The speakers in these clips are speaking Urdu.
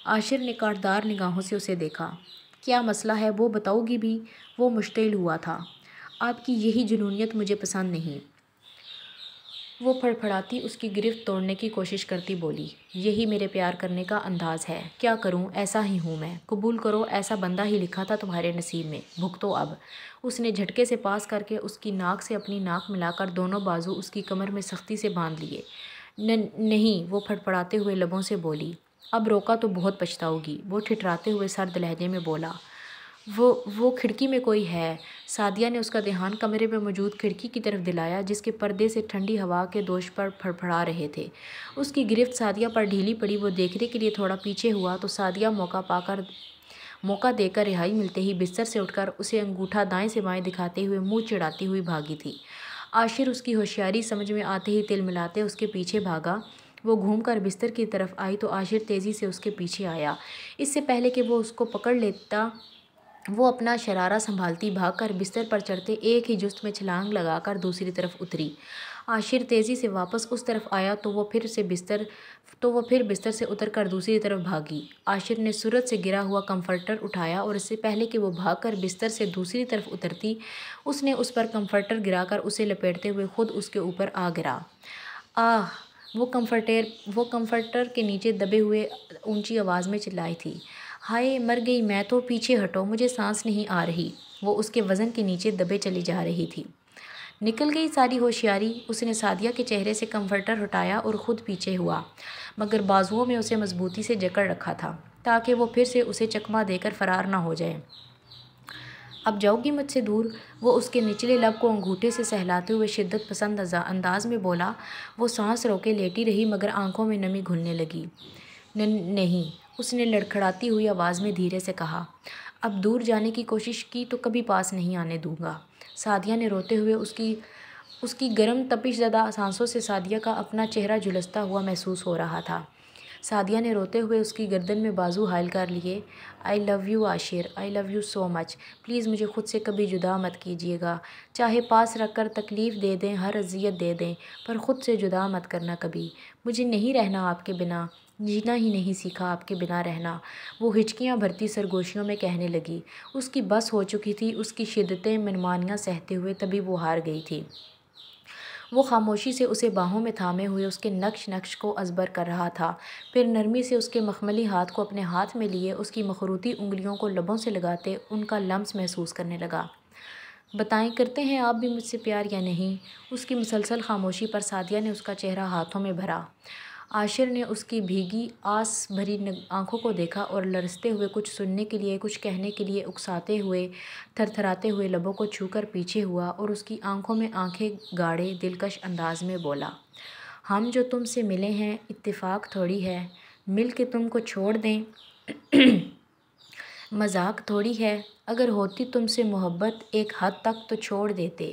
عاشر نے کاٹدار نگاہوں سے اسے دیکھا۔ کیا مسئلہ ہے وہ بتاؤ گی بھی؟ وہ مشتعل ہوا تھا۔ آپ کی یہی جنونیت مجھے پسند نہیں۔ وہ پھڑپھڑاتی اس کی گرفت توڑنے کی کوشش کرتی بولی، یہی میرے پیار کرنے کا انداز ہے۔ کیا کروں، ایسا ہی ہوں میں۔ قبول کرو، ایسا بندہ ہی لکھا تھا تمہارے نصیب میں، بھگتو اب۔ اس نے جھٹکے سے پاس کر کے اس کی ناک سے اپنی ناک ملا کر دونوں بازو اس کی کمر میں سختی سے باندھ لیے۔ نہیں، وہ پھڑپھڑاتے ہوئے لبوں سے بولی، اب روکا تو بہت پچھتاؤ گی۔ وہ ٹھٹراتے ہوئے سرد لہجے میں بولا، وہ کھڑکی میں کوئی ہے۔ سعدیہ نے اس کا دھیان کمرے میں موجود کھڑکی کی طرف دلایا جس کے پردے سے ٹھنڈی ہوا کے دوش پر پھڑپھڑا رہے تھے۔ اس کی گرفت سعدیہ پر ڈھیلی پڑی۔ وہ دیکھنے کے لیے تھوڑا پیچھے ہوا تو سعدیہ موقع دے کر رہائی ملتے ہی بستر سے اٹھ کر اسے انگوٹھا دائیں سے بائیں دکھاتے ہوئے منہ چڑھاتی ہوئی بھاگی تھی۔ عاشر اس کی ہوشیاری سمجھ میں آتے ہی تل ملاتے اس کے پیچھے بھاگا۔ وہ گھوم کر بستر کی طرف آئی تو عاشر تیزی سے اس کے پیچھے آیا۔ اس سے پہلے کہ وہ اس کو پکڑ لیتا وہ اپنا شرارہ سنبھالتی بھاگ کر بستر پر چڑھتے ایک ہی جست میں چھلانگ لگا کر دوسری طرف اتری۔ عاشر تیزی سے واپس اس طرف آیا تو وہ پھر بستر سے اتر کر دوسری طرف بھاگی۔ عاشر نے سرعت سے گرا ہوا کمفرٹر اٹھایا اور اس سے پہلے کہ وہ بھاگ کر بستر سے دوسری طرف اترتی اس نے اس پر کمفرٹر گرا کر اسے لپیٹتے ہوئے خود اس کے اوپر آ گرا۔ آہ! وہ کمفرٹر کے نیچے دبے ہوئے اونچی آواز میں چلائی تھی، ہائے مر گئی میں تو، پیچھے ہٹو، مجھے سانس نہیں آ رہی۔ وہ اس کے وزن کے نیچے دبے چلی جا رہی تھی۔ نکل گئی ساری ہوشیاری۔ اس نے سعدیہ کے چہرے سے کمفرٹر ہٹایا اور خود پیچھے ہوا، مگر بازوؤں میں اسے مضبوطی سے جکڑ رکھا تھا تاکہ وہ پھر سے اسے چکمہ دے کر فرار نہ ہو جائے۔ اب جاؤ گی مجھ سے دور؟ وہ اس کے نچلے لب کو انگوٹھے سے سہلاتے ہوئے شدت پسند انداز میں بولا۔ وہ سانس روکے لیٹی رہی مگر آنکھوں میں نمی گھلنے لگی۔ نہیں، اس نے لڑکھڑاتی ہوئی آواز میں دھیرے سے کہا، اب دور جانے کی کوشش کی تو کبھی پاس نہیں آنے دوں گا۔ سعدیہ نے روتے ہوئے اس کی گرم تپش زدہ سانسوں سے سعدیہ کا اپنا چہرہ جھلستا ہوا محسوس ہو رہا تھا۔ سعدیہ نے روتے ہوئے اس کی گردن میں بازو حائل کر لیے۔ I love you Ashar, I love you so much. Please مجھے خود سے کبھی جدا مت کیجیے گا، چاہے پاس رکھ کر تکلیف دے دیں، ہر اذیت دے دیں، پر خود سے جدا مت کرنا کبھی۔ مجھے نہیں رہنا آپ کے بنا، جینا ہی نہیں سیکھا آپ کے بنا رہنا۔ وہ ہچکیاں بھرتی سرگوشیوں میں کہنے لگی۔ اس کی بس ہو چکی تھی اس کی شدتیں منمانیاں سہتے ہوئے، تبھی وہ ہار گئی تھی۔ وہ خاموشی سے اسے باہوں میں تھامے ہوئے اس کے نقش کو ازبر کر رہا تھا، پھر نرمی سے اس کے مخملی ہاتھ کو اپنے ہاتھ میں لیے اس کی مخروطی انگلیوں کو لبوں سے لگاتے ان کا لمس محسوس کرنے لگا۔ بتائیں، کرتے ہیں آپ بھی مجھ سے پیار یا نہیں؟ اس کی مسلسل خاموشی پر سعدیہ نے اس کا چہرہ ہاتھوں میں بھرا۔ عاشر نے اس کی بھیگی آس بھری آنکھوں کو دیکھا اور لرزتے ہوئے کچھ سننے کے لیے، کچھ کہنے کے لیے اکساتے ہوئے، تھرتھراتے ہوئے لبوں کو چھو کر پیچھے ہوا اور اس کی آنکھوں میں آنکھیں گاڑے دلکش انداز میں بولا، ہم جو تم سے ملے ہیں اتفاق تھوڑی ہے، مل کے تم کو چھوڑ دیں مذاق تھوڑی ہے، اگر ہوتی تم سے محبت ایک حد تک تو چھوڑ دیتے،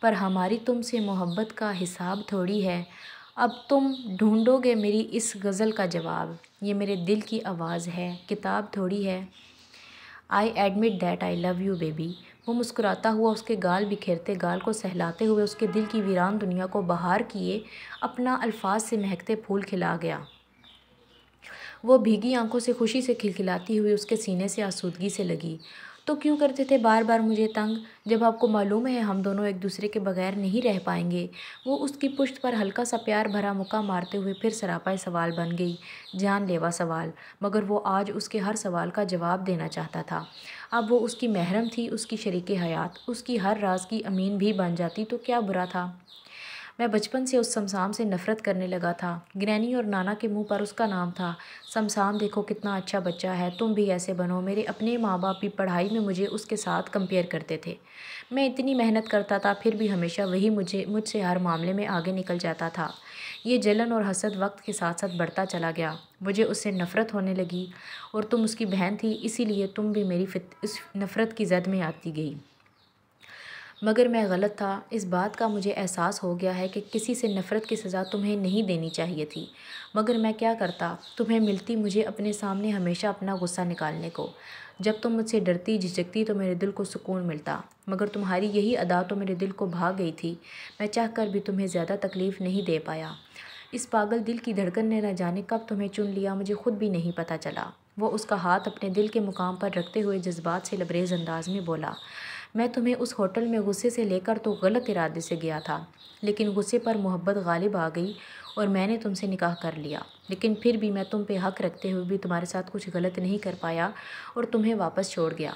پر ہماری تم سے محبت کا حساب تھوڑی ہے۔ اب تم ڈھونڈو گے میری اس غزل کا جواب، یہ میرے دل کی آواز ہے، کتاب تھوڑی ہے۔ I admit that I love you baby۔ وہ مسکراتا ہوا اس کے گال بکھیرتے گال کو سہلاتے ہوئے اس کے دل کی ویران دنیا کو بہار کیے اپنا الفاظ سے مہکتے پھول کھلا گیا۔ وہ بھیگی آنکھوں سے خوشی سے کھلکھلاتی ہوئی اس کے سینے سے آسودگی سے لگی۔ تو کیوں کرتے تھے بار بار مجھے تنگ، جب آپ کو معلوم ہے ہم دونوں ایک دوسرے کے بغیر نہیں رہ پائیں گے؟ وہ اس کی پشت پر ہلکا سا پیار بھرا مکہ مارتے ہوئے پھر سراپا سوال بن گئی، جان لیوا سوال، مگر وہ آج اس کے ہر سوال کا جواب دینا چاہتا تھا۔ اب وہ اس کی محرم تھی، اس کی شریک حیات، اس کی ہر راز کی امین بھی بن جاتی تو کیا برا تھا؟ میں بچپن سے اس سمسام سے نفرت کرنے لگا تھا۔ گرینی اور نانا کے منہ پر اس کا نام تھا۔ سمسام دیکھو کتنا اچھا بچہ ہے، تم بھی ایسے بنو۔ میرے اپنے ماں باپ بھی پڑھائی میں مجھے اس کے ساتھ کمپیئر کرتے تھے۔ میں اتنی محنت کرتا تھا پھر بھی ہمیشہ وہی مجھ سے ہر معاملے میں آگے نکل جاتا تھا۔ یہ جلن اور حسد وقت کے ساتھ ساتھ بڑھتا چلا گیا، مجھے اس سے نفرت ہونے لگی، اور تم اس کی بہن تھی اسی لیے تم بھی میری اس نفرت کی زد میں آتی گئی۔ مگر میں غلط تھا، اس بات کا مجھے احساس ہو گیا ہے کہ کسی سے نفرت کی سزا تمہیں نہیں دینی چاہیے تھی، مگر میں کیا کرتا؟ تمہیں ملتی مجھے اپنے سامنے ہمیشہ اپنا غصہ نکالنے کو۔ جب تم مجھ سے ڈرتی جھجکتی تو میرے دل کو سکون ملتا، مگر تمہاری یہی ادا تو میرے دل کو بھا گئی تھی۔ میں چاہ کر بھی تمہیں زیادہ تکلیف نہیں دے پایا۔ اس پاگل دل کی دھڑکن نے نہ جانے کب تمہیں چن لیا، مجھے خود بھی نہیں پتہ چلا۔ وہ اس کا ہاتھ اپنے دل کے مقام پر رکھتے ہوئے جذبات سے لبریز انداز میں بولا، میں تمہیں اس ہوٹل میں غصے سے لے کر تو غلط ارادے سے گیا تھا، لیکن غصے پر محبت غالب آ گئی اور میں نے تم سے نکاح کر لیا، لیکن پھر بھی میں تم پہ حق رکھتے ہوئے بھی تمہارے ساتھ کچھ غلط نہیں کر پایا اور تمہیں واپس چھوڑ گیا۔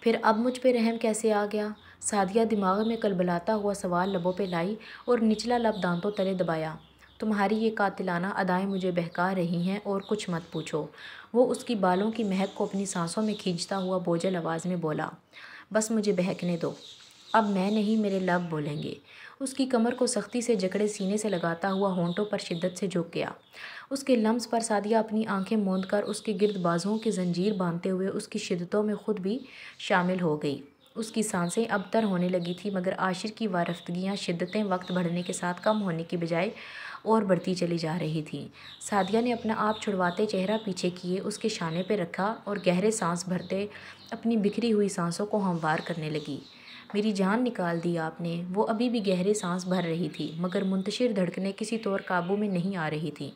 پھر اب مجھ پہ رحم کیسے آ گیا؟ سعدیہ دماغ میں کلبلاتا ہوا سوال لبوں پہ لائی اور نچلا لب دانتوں تلے دبایا۔ تمہاری یہ قاتلانہ ادائیں مجھے بہکا رہی ہیں اور کچھ مت پوچھو۔ وہ اس کی بالوں کی مہک کو اپنی سانسوں میں کھینچتا ہوا بوجھل آواز میں بولا، بس مجھے بہکنے دو، اب میں نہیں میرے لب بولیں گے۔ اس کی کمر کو سختی سے جکڑے سینے سے لگاتا ہوا ہونٹوں پر شدت سے جھک گیا۔ اس کے لمس پر سعدیہ اپنی آنکھیں موند کر اس کے گرد بازوؤں کی زنجیر باندھتے ہوئے اس کی شدتوں میں خود بھی شامل ہو گئی۔ اس کی سانسیں اب تر ہونے لگی تھیں، مگر عاشر کی وارفتگیاں شدتیں وقت بڑھنے کے ساتھ کم ہونے کی بجائے اور بڑھتی چلی جا رہی تھیں۔ سعدیہ نے اپنا آپ چھڑواتے چہرہ پیچھے کیے اس کے شانے پہ رکھا اور گہرے سانس بھرتے اپنی بکھری ہوئی سانسوں کو ہموار کرنے لگی۔ میری جان نکال دی آپ نے۔ وہ ابھی بھی گہرے سانس بھر رہی تھی، مگر منتشر دھڑکنیں کسی طور قابو میں نہیں آ رہی تھیں۔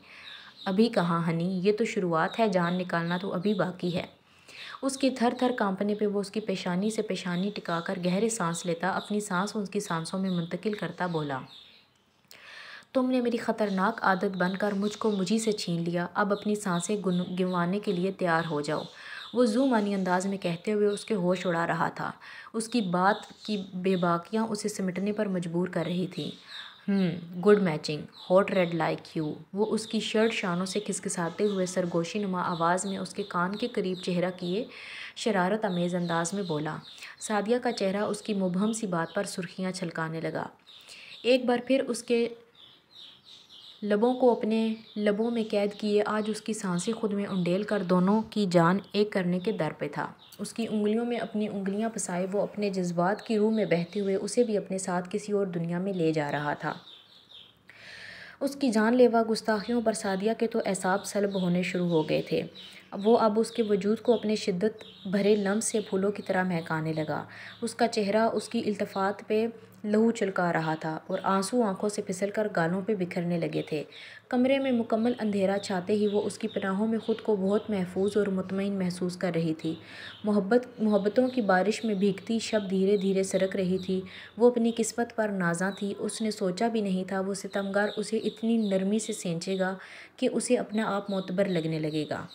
ابھی کہاں ہنی، یہ تو شروعات ہے، جان نکالنا تو ابھی باقی ہے۔ اس کے تھر تھر کانپنے پہ وہ اس کی پیشانی سے پیشانی ٹکا کر گہرے سانس لیتا، اپنی سانس اس کی سانسوں میں منتقل کرتا بولا، تم نے میری خطرناک عادت بن کر مجھ کو مجھی سے چھین لیا، اب اپنی سانسیں گنوانے کے لیے تیار ہو جاؤ۔ وہ ذو معنی انداز میں کہتے ہوئے اس کے ہوش اڑا رہا تھا۔ اس کی بات کی بے باکیاں اسے سمٹنے پر مجبور کر رہی تھیں۔ Good matching, hot red like you. وہ اس کی شرٹ شانوں سے کھسکھساتے ہوئے سرگوشی نما آواز میں اس کے کان کے قریب چہرہ کیے شرارت آمیز انداز میں بولا۔ سعدیہ کا چہرہ اس کی مبہم سی بات پر سرخیاں چھلکانے لگا۔ ایک بار پھر اس کے لبوں کو اپنے لبوں میں قید کیے آج اس کی سانسیں خود میں انڈیل کر دونوں کی جان ایک کرنے کے در پہ تھا۔ اس کی انگلیوں میں اپنی انگلیاں پسائے وہ اپنے جذبات کی روح میں بہتے ہوئے اسے بھی اپنے ساتھ کسی اور دنیا میں لے جا رہا تھا۔ اس کی جان لیوا گستاخیوں پر سعدیہ کے تو اعصاب سلب ہونے شروع ہو گئے تھے۔ وہ اب اس کے وجود کو اپنے شدت بھرے لمس سے پھولوں کی طرح مہکانے لگا۔ اس کا چہرہ اس کی التفات پہ لہو چلکا رہا تھا اور آنسو آنکھوں سے پھسل کر گالوں پہ بکھرنے لگے تھے۔ کمرے میں مکمل اندھیرا چھاتے ہی وہ اس کی پناہوں میں خود کو بہت محفوظ اور مطمئن محسوس کر رہی تھی۔ محبتوں کی بارش میں بھیگتی شب دھیرے دھیرے سرک رہی تھی۔ وہ اپنی قسمت پر نازاں تھی۔ اس نے سوچا بھی نہیں تھا وہ ستمگار اسے اتنی نرمی سے سینچے گا کہ اسے اپنا آپ معتبر لگنے لگے گا۔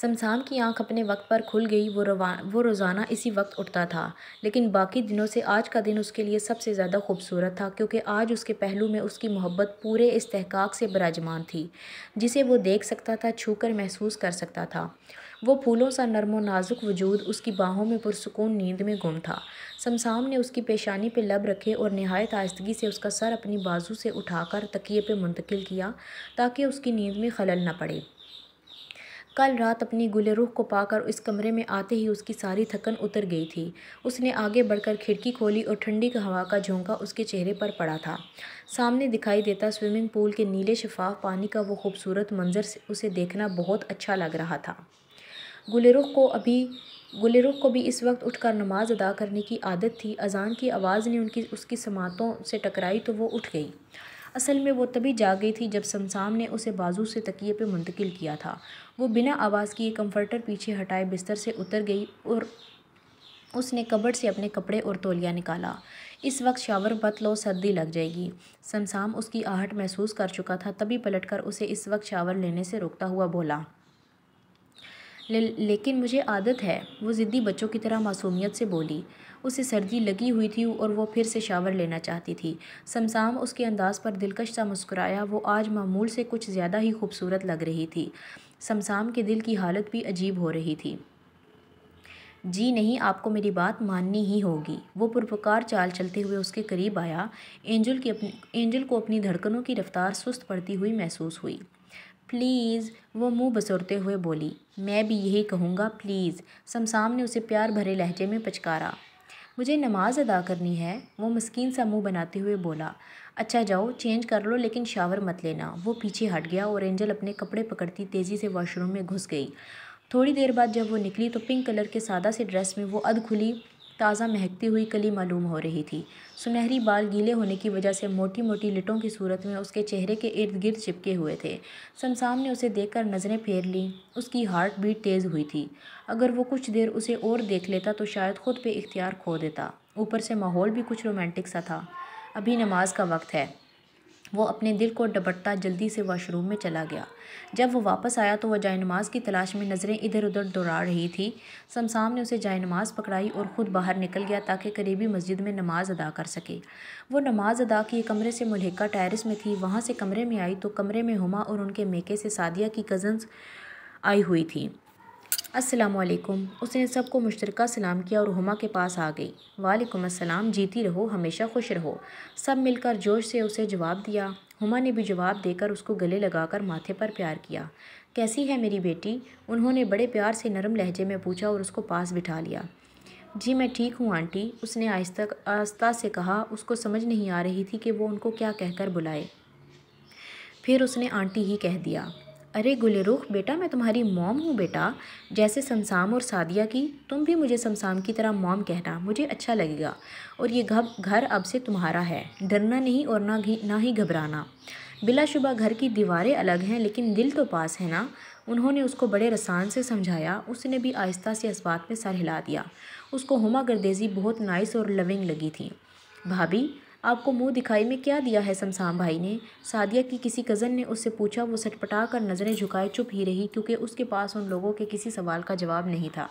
سمسام کی آنکھ اپنے وقت پر کھل گئی۔ وہ روزانہ اسی وقت اٹھتا تھا، لیکن باقی دنوں سے آج کا دن اس کے لیے سب سے زیادہ خوبصورت تھا، کیونکہ آج اس کے پہلو میں اس کی محبت پورے استحقاق سے براجمان تھی، جسے وہ دیکھ سکتا تھا، چھو کر محسوس کر سکتا تھا۔ وہ پھولوں سا نرم و نازک وجود اس کی باہوں میں پرسکون نیند میں گم تھا۔ سمسام نے اس کی پیشانی پہ لب رکھے اور نہایت آہستگی سے اس کا سر اپنی بازو سے اٹھا کر تکیے پہ منتقل کیا تاکہ اس کی نیند میں خلل نہ پڑے۔ کل رات اپنی گل رخ کو پا کر اس کمرے میں آتے ہی اس کی ساری تھکن اتر گئی تھی۔ اس نے آگے بڑھ کر کھڑکی کھولی اور ٹھنڈی ہوا کا جھونکا اس کے چہرے پر پڑا تھا۔ سامنے دکھائی دیتا سوئمنگ پول کے نیلے شفاف پانی کا وہ خوبصورت منظر اسے دیکھنا بہت اچھا لگ رہا تھا۔ گل رخ کو بھی اس وقت اٹھ کر نماز ادا کرنے کی عادت تھی۔ اذان کی آواز نے اس کی سماعتوں سے ٹکرائی تو وہ اٹھ گئی۔ اصل میں وہ تبھی جاگ گئی تھی جب سمسام نے اسے بازو سے تکیے پہ منتقل کیا تھا۔ وہ بنا آواز کیے کمفرٹر پیچھے ہٹائے بستر سے اتر گئی اور اس نے کبرڈ سے اپنے کپڑے اور تولیہ نکالا۔ اس وقت شاور مت لو، سردی لگ جائے گی۔ سمسام اس کی آہٹ محسوس کر چکا تھا، تبھی پلٹ کر اسے اس وقت شاور لینے سے روکتا ہوا بولا، لیکن مجھے عادت ہے، وہ ضدی بچوں کی طرح معصومیت سے بولی۔ اسے سردی لگی ہوئی تھی اور وہ پھر سے شاور لینا چاہتی تھی۔ سمسام اس کے انداز پر دلکش سا مسکرایا۔ وہ آج معمول سے کچھ زیادہ ہی خوبصورت لگ رہی تھی۔ سمسام کے دل کی حالت بھی عجیب ہو رہی تھی۔ جی نہیں، آپ کو میری بات ماننی ہی ہوگی۔ وہ پرپکار چال چلتے ہوئے اس کے قریب آیا۔ اینجل کو اپنی دھڑکنوں کی رفتار سست پڑتی ہوئی محسوس ہوئی۔ پلیز، وہ منہ بسورتے ہوئے بولی۔ میں بھی یہی کہوں گا، پلیز، سمسام نے اسے پیار بھرے لہجے میں پچکارا۔ مجھے نماز ادا کرنی ہے، وہ مسکین سا منہ بناتے ہوئے بولا۔ اچھا جاؤ، چینج کر لو، لیکن شاور مت لینا۔ وہ پیچھے ہٹ گیا اور اینجل اپنے کپڑے پکڑتی تیزی سے واش روم میں گھس گئی۔ تھوڑی دیر بعد جب وہ نکلی تو پنک کلر کے سادہ سے ڈریس میں وہ ادھ کھلی تازہ مہکتی ہوئی کلی معلوم ہو رہی تھی۔ سنہری بال گیلے ہونے کی وجہ سے موٹی موٹی لٹوں کی صورت میں اس کے چہرے کے ارد گرد چپکے ہوئے تھے۔ سمسام نے اسے دیکھ کر نظریں پھیر لیں۔ اس کی ہارٹ بیٹ تیز ہوئی تھی۔ اگر وہ کچھ دیر اسے اور دیکھ لیتا تو شاید خود پہ اختیار کھو دیتا۔ اوپر سے ماحول بھی کچھ رومانٹک سا تھا۔ ابھی نماز کا وقت ہے۔ وہ اپنے دل کو ڈپٹتا جلدی سے واش روم میں چلا گیا۔ جب وہ واپس آیا تو وہ جائے نماز کی تلاش میں نظریں ادھر ادھر دوڑا رہی تھی۔ سمسام نے اسے جائے نماز پکڑائی اور خود باہر نکل گیا تاکہ قریبی مسجد میں نماز ادا کر سکے۔ وہ نماز ادا کیے کمرے سے ملحقہ ٹیرس میں تھی۔ وہاں سے کمرے میں آئی تو کمرے میں ہما اور ان کے میکے سے سعدیہ کی کزنز آئی ہوئی تھیں۔ السلام علیکم۔ اس نے سب کو مشترکہ سلام کیا اور ہما کے پاس آ گئی۔ وعلیکم السلام، جیتی رہو، ہمیشہ خوش رہو۔ سب مل کر جوش سے اسے جواب دیا۔ ہما نے بھی جواب دے کر اس کو گلے لگا کر ماتھے پر پیار کیا۔ کیسی ہے میری بیٹی؟ انہوں نے بڑے پیار سے نرم لہجے میں پوچھا اور اس کو پاس بٹھا لیا۔ جی میں ٹھیک ہوں آنٹی، اس نے آہستہ سے کہا۔ اس کو سمجھ نہیں آ رہی تھی کہ وہ ان کو کیا کہہ کر بلائے۔ پھر اس نے آنٹی ہی کہہ دیا۔ ارے گل رخ بیٹا، میں تمہاری موم ہوں بیٹا، جیسے سمسام اور سعدیہ کی۔ تم بھی مجھے سمسام کی طرح موم کہنا، مجھے اچھا لگے گا۔ اور یہ گھر اب سے تمہارا ہے، ڈرنا نہیں اور نہ ہی گھبرانا۔ بلا شبہ گھر کی دیواریں الگ ہیں لیکن دل تو پاس ہے نا۔ انہوں نے اس کو بڑے رسان سے سمجھایا۔ اس نے بھی آہستہ سے اس بات پہ سر ہلا دیا۔ اس کو ہما گردیزی بہت نائس اور لونگ لگی تھی۔ بھابھی آپ کو منہ دکھائی میں کیا دیا ہے سمسام بھائی نے؟ سعدیہ کی کسی کزن نے اس سے پوچھا۔ وہ سٹپٹا کر نظریں جھکائے چپ ہی رہی کیونکہ اس کے پاس ان لوگوں کے کسی سوال کا جواب نہیں تھا۔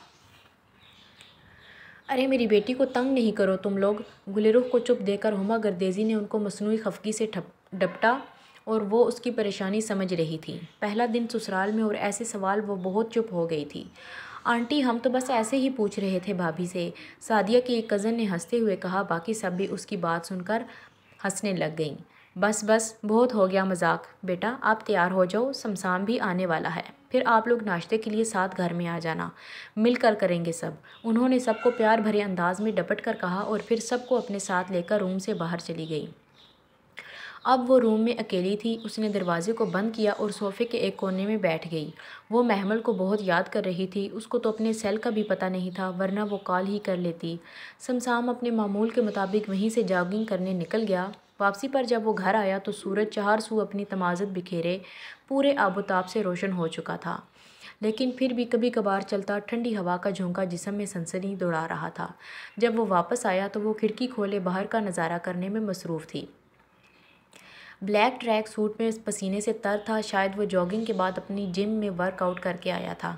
ارے میری بیٹی کو تنگ نہیں کرو تم لوگ۔ گل رخ کو چپ دے کر ہما گردیزی نے ان کو مصنوعی خفگی سے ڈپٹا اور وہ اس کی پریشانی سمجھ رہی تھی۔ پہلا دن سسرال میں اور ایسے سوال وہ بہت چپ ہو گئی تھی۔ آنٹی ہم تو بس ایسے ہی پوچھ رہے تھے بھابھی سے، سعدیہ کی ایک کزن نے ہنستے ہوئے کہا۔ باقی سب بھی اس کی بات سن کر ہنسنے لگ گئیں۔ بس بہت ہو گیا مذاق، بیٹا آپ تیار ہو جاؤ، سمسام بھی آنے والا ہے، پھر آپ لوگ ناشتے کے لیے ساتھ گھر میں آ جانا، مل کر کریں گے سب۔ انہوں نے سب کو پیار بھرے انداز میں ڈپٹ کر کہا اور پھر سب کو اپنے ساتھ لے کر روم سے باہر چلی گئی۔ اب وہ روم میں اکیلی تھی۔ اس نے دروازے کو بند کیا اور صوفے کے ایک کونے میں بیٹھ گئی۔ وہ محمل کو بہت یاد کر رہی تھی۔ اس کو تو اپنے سیل کا بھی پتہ نہیں تھا ورنہ وہ کال ہی کر لیتی۔ سمسام اپنے معمول کے مطابق وہیں سے جاگنگ کرنے نکل گیا۔ واپسی پر جب وہ گھر آیا تو سورج چہار سو اپنی تمازت بکھیرے پورے آب و تاب سے روشن ہو چکا تھا، لیکن پھر بھی کبھی کبھار چلتا ٹھنڈی ہوا کا جھونکا جسم میں سنسنی دوڑا رہا تھا۔ جب وہ واپس آیا تو وہ کھڑکی کھولے باہر کا نظارہ کرنے میں مصروف تھی۔ بلیک ٹریک سوٹ میں پسینے سے تر تھا، شاید وہ جاگنگ کے بعد اپنی جم میں ورک آؤٹ کر کے آیا تھا۔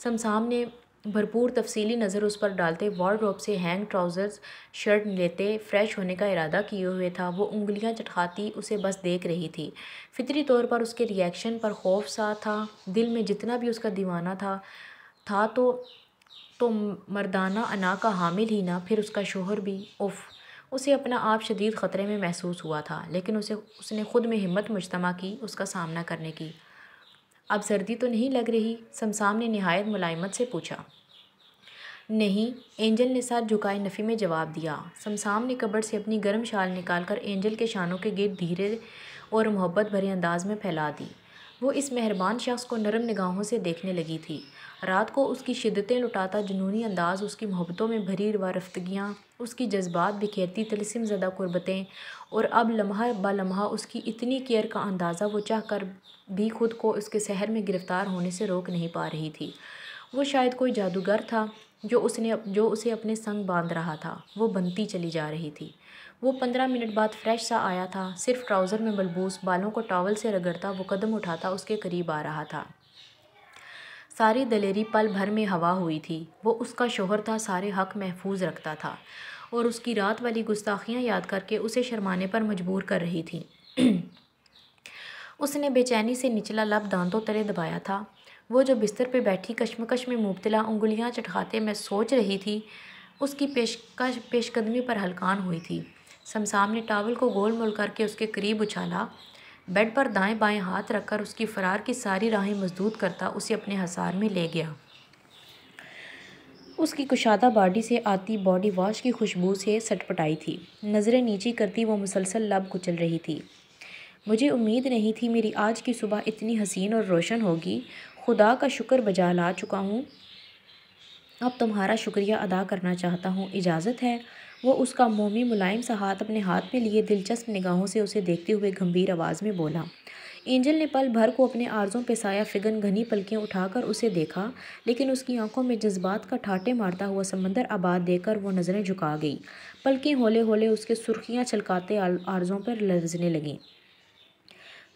سمسام نے بھرپور تفصیلی نظر اس پر ڈالتے وارڈروب سے ہینگ ٹراؤزرز شرٹ لیتے فریش ہونے کا ارادہ کیے ہوئے تھا۔ وہ انگلیاں چٹکاتی اسے بس دیکھ رہی تھی۔ فطری طور پر اس کے ریئیکشن پر خوف سا تھا۔ دل میں جتنا بھی اس کا دیوانہ تھا تو مردانہ انا کا حامل ہی نہ، پھر اس کا شوہر بھی۔ اف، اسے اپنا آپ شدید خطرے میں محسوس ہوا تھا، لیکن اس نے خود میں ہمت مجتمع کی اس کا سامنا کرنے کی۔ اب سردی تو نہیں لگ رہی؟ سمسام نے نہایت ملائمت سے پوچھا۔ نہیں، اینجل نے سر جھکائے نفی میں جواب دیا۔ سمسام نے کبرڈ سے اپنی گرم شال نکال کر اینجل کے شانوں کے گرد دھیرے اور محبت بھرے انداز میں پھیلا دی۔ وہ اس مہربان شخص کو نرم نگاہوں سے دیکھنے لگی تھی۔ رات کو اس کی شدتیں لٹاتا جنونی انداز، اس کی محبتوں میں بھری رفتگیاں، اس کی جذبات بکھیرتی طلسم زدہ قربتیں، اور اب لمحہ بہ لمحہ اس کی اتنی کیئر کا اندازہ وہ چاہ کر بھی خود کو اس کے سحر میں گرفتار ہونے سے روک نہیں پا رہی تھی۔ وہ شاید کوئی جادوگر تھا جو اسے اپنے سنگ باندھ رہا تھا۔ وہ بنتی چلی جا رہی تھی۔ وہ 15 منٹ بعد فریش سا آیا تھا، صرف ٹراؤزر میں ملبوس، بالوں کو ٹاول سے رگڑتا وہ قدم اٹھاتا اس کے قریب آ رہا تھا۔ ساری دلیری پل بھر میں ہوا ہوئی تھی۔ وہ اس کا شوہر تھا، سارے حق محفوظ رکھتا تھا، اور اس کی رات والی گستاخیاں یاد کر کے اسے شرمانے پر مجبور کر رہی تھی۔ اس نے بے چینی سے نچلا لب دانتوں تلے دبایا تھا۔ وہ جو بستر پہ بیٹھی کشمکش میں مبتلا انگلیاں چٹکاتے میں سوچ رہی تھی، اس کی پیش قدمی پر ہلکان ہوئی تھی۔ سمسام نے ٹاول کو گول مول کر کے اس کے قریب اچھالا، بیڈ پر دائیں بائیں ہاتھ رکھ کر اس کی فرار کی ساری راہیں مسدود کرتا اسے اپنے حصار میں لے گیا۔ اس کی کشادہ باڈی سے آتی باڈی واش کی خوشبو سے سٹپٹائی تھی۔ نظریں نیچی کرتی وہ مسلسل لب کچل رہی تھی۔ مجھے امید نہیں تھی میری آج کی صبح اتنی حسین اور روشن ہوگی۔ خدا کا شکر بجا لا چکا ہوں۔ اب تمہارا شکریہ ادا کرنا چاہتا ہوں، اجازت ہے؟ وہ اس کا مومی ملائم سا ہاتھ اپنے ہاتھ میں لیے دلچسپ نگاہوں سے اسے دیکھتے ہوئے گمبھیر آواز میں بولا۔ اینجل نے پل بھر کو اپنے آرزوں پہ سایہ فگن گھنی پلکیں اٹھا کر اسے دیکھا، لیکن اس کی آنکھوں میں جذبات کا ٹھاٹھے مارتا ہوا سمندر آباد دیکھ کر وہ نظریں جھکا گئی۔ پلکیں ہولے ہولے اس کے سرخیاں چھلکاتے آرزوں پر لرزنے لگیں۔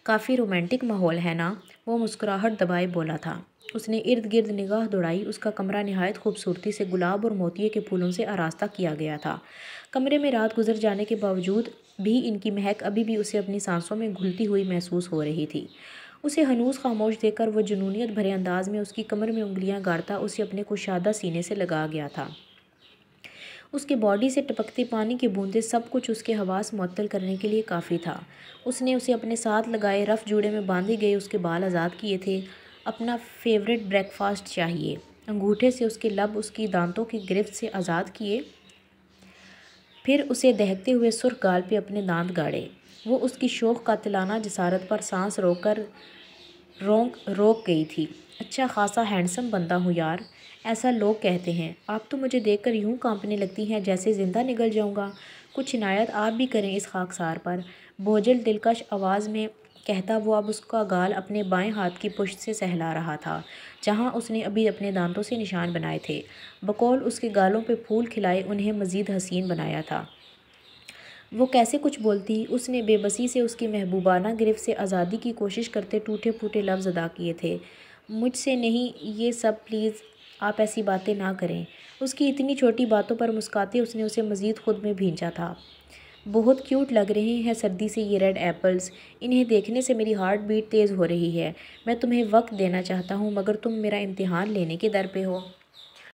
کافی رومانٹک ماحول ہے نا؟ وہ مسکراہٹ دبائے بولا تھا۔ اس نے ارد گرد نگاہ دوڑائی۔ اس کا کمرہ نہایت خوبصورتی سے گلاب اور موتیے کے پھولوں سے آراستہ کیا گیا تھا۔ کمرے میں رات گزر جانے کے باوجود بھی ان کی مہک ابھی بھی اسے اپنی سانسوں میں گھلتی ہوئی محسوس ہو رہی تھی۔ اسے ہنوز خاموش دیکھ کر وہ جنونیت بھرے انداز میں اس کی کمر میں انگلیاں گاڑتا اسے اپنے کشادہ سینے سے لگا گیا تھا۔ اس کے باڈی سے ٹپکتے پانی کی بوندیں سب کچھ اس کے حواس معطل کرنے کے لیے کافی تھا۔ اس نے اسے اپنے ساتھ لگائے رف جوڑے میں باندھے گئے اس کے بال آزاد کیے تھے۔ اپنا فیورٹ بریک فاسٹ چاہیے۔ انگوٹھے سے اس کے لب اس کی دانتوں کی گرفت سے آزاد کیے، پھر اسے دہکتے ہوئے سرخ گال پہ اپنے دانت گاڑے۔ وہ اس کی شوخ قاتلانہ جسارت پر سانس روک گئی تھی۔ اچھا خاصا ہینڈسم بندہ ہوں یار، ایسا لوگ کہتے ہیں۔ آپ تو مجھے دیکھ کر یوں کانپنے لگتی ہیں جیسے زندہ نگل جاؤں گا۔ کچھ عنایت آپ بھی کریں اس خاکسار پر، بوجھل دلکش آواز میں کہتا وہ اب اس کا گال اپنے بائیں ہاتھ کی پشت سے سہلا رہا تھا، جہاں اس نے ابھی اپنے دانتوں سے نشان بنائے تھے۔ بقول اس کے گالوں پہ پھول کھلائے انہیں مزید حسین بنایا تھا۔ وہ کیسے کچھ بولتی؟ اس نے بے بسی سے اس کی محبوبانہ گرفت سے آزادی کی کوشش کرتے ٹوٹے پھوٹے لفظ ادا کیے تھے۔ مجھ سے نہیں یہ سب پلیز، آپ ایسی باتیں نہ کریں۔ اس کی اتنی چھوٹی باتوں پر مسکاتے اس نے اسے مزید خود میں بھینچا تھا۔ بہت کیوٹ لگ رہے ہیں سردی سے یہ ریڈ ایپلز، انہیں دیکھنے سے میری ہارٹ بیٹ تیز ہو رہی ہے۔ میں تمہیں وقت دینا چاہتا ہوں مگر تم میرا امتحان لینے کے در پہ ہو۔